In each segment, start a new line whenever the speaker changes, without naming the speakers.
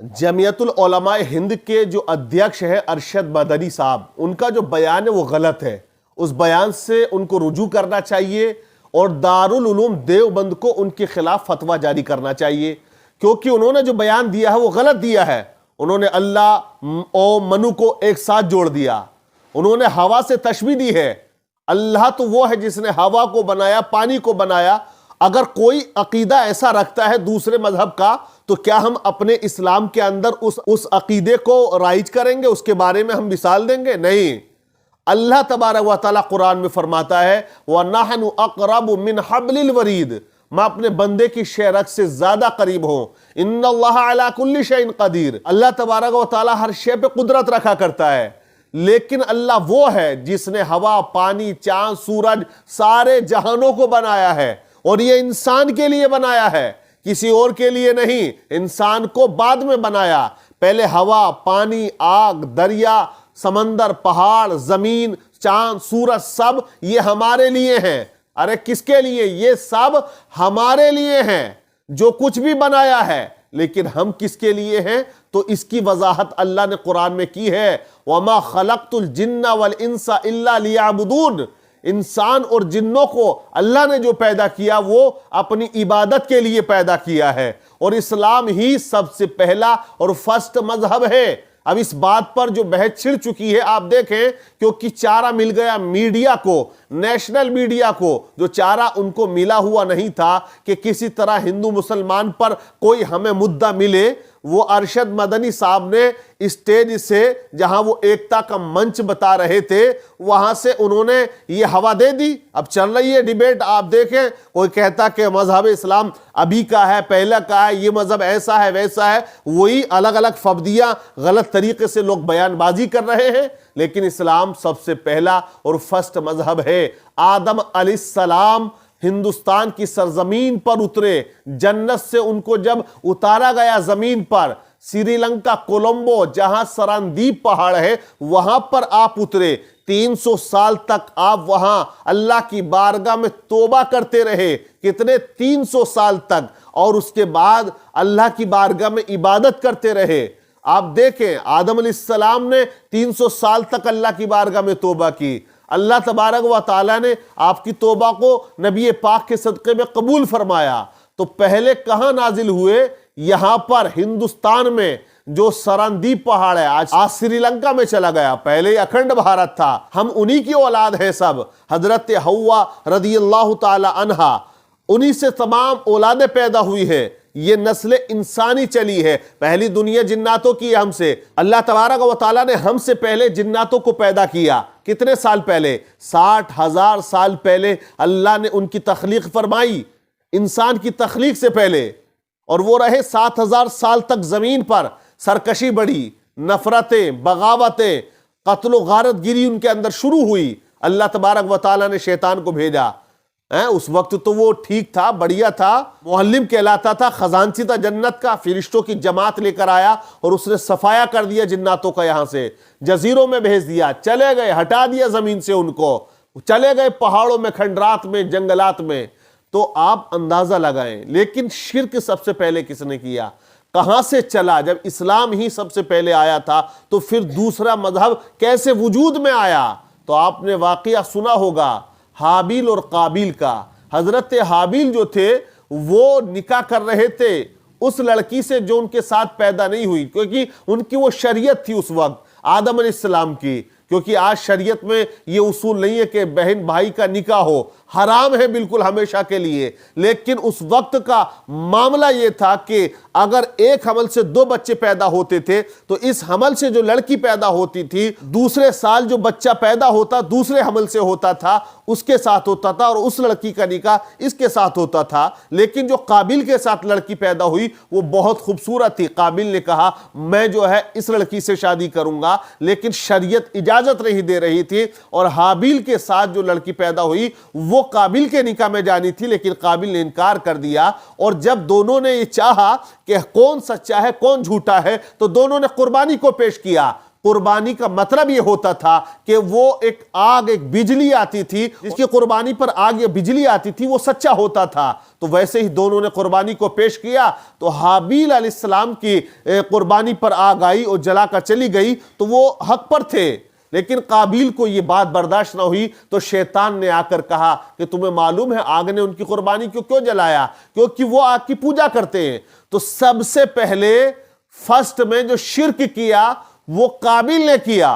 جمعیت العلماء ہند کے جو ادھیکش ہے ارشد مدنی صاحب، ان کا جو بیان ہے وہ غلط ہے. اس بیان سے ان کو رجوع کرنا چاہیے اور دارالعلوم دیوبند کو ان کے خلاف فتویٰ جاری کرنا چاہیے، کیونکہ انہوں نے جو بیان دیا ہے وہ غلط دیا ہے. انہوں نے اللہ اور منو کو ایک ساتھ جوڑ دیا. انہوں نے ہوا سے تشبیہ دی ہے. اللہ تو وہ ہے جس نے ہوا کو بنایا، پانی کو بنایا. اگر کوئی عقیدہ ایسا رکھتا ہے دوسرے مذہب کا تو کیا ہم اپنے اسلام کے اندر اس عقیدے کو رائج کریں گے؟ اس کے بارے میں ہم مثال دیں گے؟ نہیں. اللہ تبارک و تعالیٰ قرآن میں فرماتا ہے وَنَحْنُ أَقْرَبُ مِنْ حَبْلِ الْوَرِيدِ، میں اپنے بندے کی شہرک سے زیادہ قریب ہوں. إِنَّ اللَّهَ عَلَىٰ كُلِّ شَيْءٍ قَدِيرٌ، اللہ تبارک و تعالیٰ ہر شے پہ قدرت رکھا کرتا ہے. لیکن اللہ وہ ہے جس نے ہوا، پانی، چاند، سورج، سارے جہانوں کو بنایا ہے، اور یہ انسان کے لیے بنایا ہے، کسی اور کے لیے نہیں. انسان کو بعد میں بنایا. پہلے ہوا، پانی، آگ، دریا، سمندر، پہاڑ، زمین، چاند، سورج، سب یہ ہمارے لیے ہیں. ارے کس کے لیے؟ یہ سب ہمارے لیے ہیں، جو کچھ بھی بنایا ہے. لیکن ہم کس کے لیے ہیں؟ تو اس کی وضاحت اللہ نے قرآن میں کی ہے وَمَا خَلَقْتُ الْجِنَّ وَالْإِنسَ إِلَّا لِيَعْبُدُونَ. انسان اور جنوں کو اللہ نے جو پیدا کیا وہ اپنی عبادت کے لیے پیدا کیا ہے، اور اسلام ہی سب سے پہلا اور فرسٹ مذہب ہے. اب اس بات پر جو بحث چھڑ چکی ہے آپ دیکھیں، کیونکہ چارہ مل گیا میڈیا کو، نیشنل میڈیا کو. جو چارہ ان کو ملا ہوا نہیں تھا کہ کسی طرح ہندو مسلمان پر کوئی ہمیں مدعا ملے، وہ ارشد مدنی صاحب نے اسٹیج سے جہاں وہ ایکتا کا منچ بتا رہے تھے وہاں سے انہوں نے یہ ہوا دے دی. اب چل رہی ہے ڈیبیٹ، آپ دیکھیں کوئی کہتا کہ مذہب اسلام ابھی کا ہے، پہلا کا ہے، یہ مذہب ایسا ہے ویسا ہے. وہی الگ الگ فبدیاں غلط طریقے سے لوگ بیان بازی کر رہے ہیں. لیکن اسلام سب سے پہلا اور فرسٹ مذہب ہے. آدم علیہ السلام ہندوستان کی سرزمین پر اترے. جنت سے ان کو جب اتارا گیا زمین پر، سری لنکا کولمبو جہاں سراندیپ پہاڑ ہے وہاں پر آپ اترے. 300 سال تک آپ وہاں اللہ کی بارگاہ میں توبہ کرتے رہے. کتنے؟ 300 سال تک. اور اس کے بعد اللہ کی بارگاہ میں عبادت کرتے رہے. آپ دیکھیں آدم علیہ السلام نے 300 سال تک اللہ کی بارگاہ میں توبہ کی. اللہ تبارک و تعالیٰ نے آپ کی توبہ کو نبی پاک کے صدقے میں قبول فرمایا. تو پہلے کہاں نازل ہوئے؟ یہاں پر ہندوستان میں جو سراندیپ پہاڑ ہے، آج سری لنکا میں چلا گیا. پہلے اکھنڈ بھارت تھا. ہم انہی کی اولاد ہیں سب. حضرت حوا رضی اللہ تعالی عنہا، انہی سے تمام اولادیں پیدا ہوئی ہے. یہ نسل انسانی چلی ہے. پہلی دنیا جناتوں کی ہم سے. اللہ تبارک و تعالیٰ نے ہم سے پہلے جناتوں کو پیدا کیا. کتنے سال پہلے؟ 60,000 سال پہلے اللہ نے ان کی تخلیق فرمائی، انسان کی تخلیق سے پہلے. اور وہ رہے 7,000 سال تک زمین پر. سرکشی بڑھی، نفرتیں، بغاوتیں، قتل و غارت گیری ان کے اندر شروع ہوئی. اللہ تبارک و تعالیٰ نے شیطان کو بھیجا. اس وقت تو وہ ٹھیک تھا، بڑھیا تھا، معلم کہلاتا تھا، خزانچی تھا جنت کا. فرشتوں کی جماعت لے کر آیا اور اس نے صفایا کر دیا جناتوں کا. یہاں سے جزیروں میں بھیج دیا، چلے گئے، ہٹا دیا زمین سے ان کو، چلے گئے پہاڑوں میں، کھنڈرات میں، جنگلات میں. تو آپ اندازہ لگائیں. لیکن شرک سب سے پہلے کس نے کیا؟ کہاں سے چلا؟ جب اسلام ہی سب سے پہلے آیا تھا تو پھر دوسرا مذہب کیسے وجود میں آیا؟ تو آپ نے واقعہ سنا ہوگا حابیل اور قابیل کا. حضرت حابیل جو تھے وہ نکاح کر رہے تھے اس لڑکی سے جو ان کے ساتھ پیدا نہیں ہوئی، کیونکہ ان کی وہ شریعت تھی اس وقت آدم علیہ السلام کی. کیونکہ آج شریعت میں یہ اصول نہیں ہے کہ بہن بھائی کا نکاح ہو، حرام ہے بالکل ہمیشہ کے لیے. لیکن اس وقت کا معاملہ یہ تھا کہ اگر ایک حمل سے 2 بچے پیدا ہوتے تھے تو اس حمل سے جو لڑکی پیدا ہوتی تھی دوسرے سال جو بچہ پیدا ہوتا دوسرے حمل سے ہوتا تھا، اس کے ساتھ ہوتا تھا، اور اس لڑکی کا نکاح اس کے ساتھ ہوتا تھا. لیکن جو قابیل کے ساتھ لڑکی پیدا ہوئی وہ بہت خوبصورت تھی. قابیل نے کہا میں جو ہے اس لڑکی سے شادی کروں گا، لیکن شریعت اجازت نہیں دے رہی تھی. اور حابیل کے ساتھ جو لڑکی پیدا ہوئی وہ قابیل کے نکاح میں جانی تھی، لیکن قابیل نے انکار کر دیا. اور جب دونوں نے یہ چاہا کہ کون سچا ہے کون جھوٹا ہے تو دونوں نے قربانی کو پیش کیا. قربانی کا مطلب یہ ہوتا تھا کہ وہ ایک آگ، ایک بجلی آتی تھی، جس کی قربانی پر آگ یا بجلی آتی تھی، وہ سچا ہوتا تھا۔ تو ویسے ہی دونوں نے قربانی کو پیش کیا، تو حابیل علیہ السلام کی قربانی پر آگ آئی اور جلا کر چلی گئی تو وہ حق پر تھے، لیکن قابیل کو یہ بات برداشت نہ ہوئی تو شیطان نے آ کر کہا کہ تمہیں معلوم ہے آگ نے ان کی قربانی کو کیوں جلایا؟ کیونکہ وہ آگ کی پوجا کرتے ہیں۔ تو سب سے پہلے فرسٹ میں جو شرک کیا وہ قابیل نے کیا،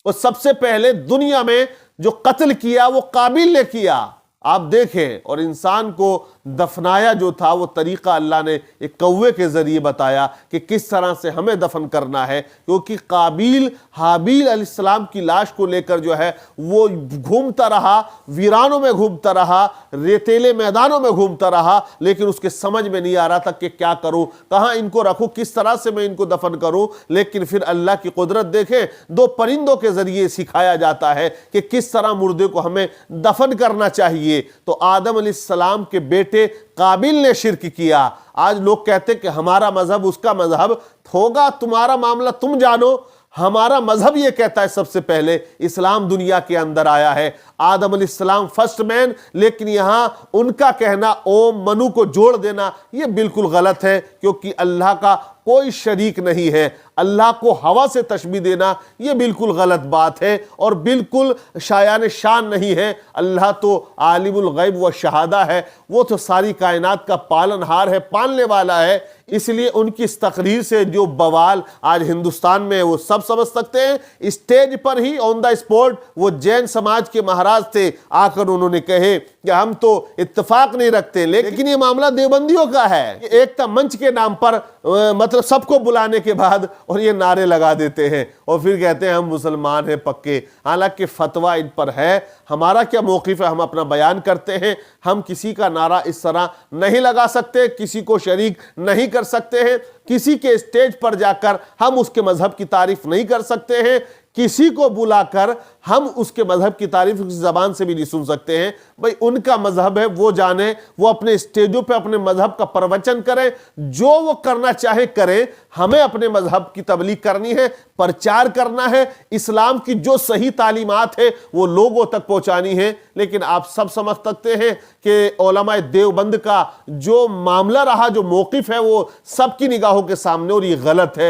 اور سب سے پہلے دنیا میں جو قتل کیا وہ قابیل نے کیا۔ آپ دیکھیں، اور انسان کو دفنایا جو تھا وہ طریقہ اللہ نے ایک کوے کے ذریعے بتایا کہ کس طرح سے ہمیں دفن کرنا ہے، کیونکہ قابیل حابیل علیہ السلام کی لاش کو لے کر جو ہے وہ گھومتا رہا، ویرانوں میں گھومتا رہا، ریتیلے میدانوں میں گھومتا رہا، لیکن اس کے سمجھ میں نہیں آ رہا تھا کہ کیا کروں، کہاں ان کو رکھوں، کس طرح سے میں ان کو دفن کروں۔ لیکن پھر اللہ کی قدرت دیکھیں، دو پرندوں کے ذریعے سکھایا جاتا ہے کہ کس طرح مردے کو ہمیں دفن کرنا چاہیے۔ تو آدم علیہ السلام کے بیٹے قابیل نے شرک کیا۔ آج لوگ کہتے کہ ہمارا مذہب اس کا مذہب ہوگا، تمہارا معاملہ تم جانو۔ ہمارا مذہب یہ کہتا ہے سب سے پہلے اسلام دنیا کے اندر آیا ہے، آدم علیہ السلام فرسٹ مین، لیکن یہاں ان کا کہنا اوم منو کو جوڑ دینا یہ بالکل غلط ہے، کیونکہ اللہ کا کوئی شریک نہیں ہے۔ اللہ کو ہوا سے تشبیہ دینا یہ بالکل غلط بات ہے اور بالکل شایان شان نہیں ہے۔ اللہ تو عالم الغیب و شہادہ ہے، وہ تو ساری کائنات کا پالن ہار ہے، پالنے والا ہے۔ اس لیے ان کی اس تقریر سے جو بوال آج ہندوستان میں وہ سب سمجھ سکتے ہیں۔ Stage per he on the sport وہ جین سماج کے مہاراج تھے، آ کر انہوں نے کہے کہ ہم تو اتفاق نہیں رکھتے، لیکن یہ معاملہ دیوبندیوں کا ہے۔ ایکتا منچ کے نام پر مطلب سب کو بلانے کے بعد اور یہ نعرے لگا دیتے ہیں اور پھر کہتے ہیں ہم مسلمان ہیں پکے، حالانکہ فتویٰ ان پر ہے۔ ہمارا کیا موقف ہے؟ ہم اپنا بیان کرتے ہیں، ہم کسی کا نعرہ اس طرح نہیں لگا سکتے، کسی کو شریک نہیں کر سکتے ہیں، کسی کے اسٹیج پر جا کر ہم اس کے مذہب کی تعریف نہیں کر سکتے ہیں، کسی کو بلا کر ہم اس کے مذہب کی تعریف اس زبان سے بھی نہیں سن سکتے ہیں۔ بھئی ان کا مذہب ہے، وہ جانے، وہ اپنے اسٹیجوں پہ اپنے مذہب کا پروچن کریں، جو وہ کرنا چاہے کریں۔ ہمیں اپنے مذہب کی تبلیغ کرنی ہے، پرچار کرنا ہے، اسلام کی جو صحیح تعلیمات ہے وہ لوگوں تک پہنچانی ہے۔ لیکن آپ سب سمجھ سکتے ہیں کہ علماء دیوبند کا جو معاملہ رہا، جو موقف ہے وہ سب کی نگاہوں کے سامنے، اور یہ غلط ہے۔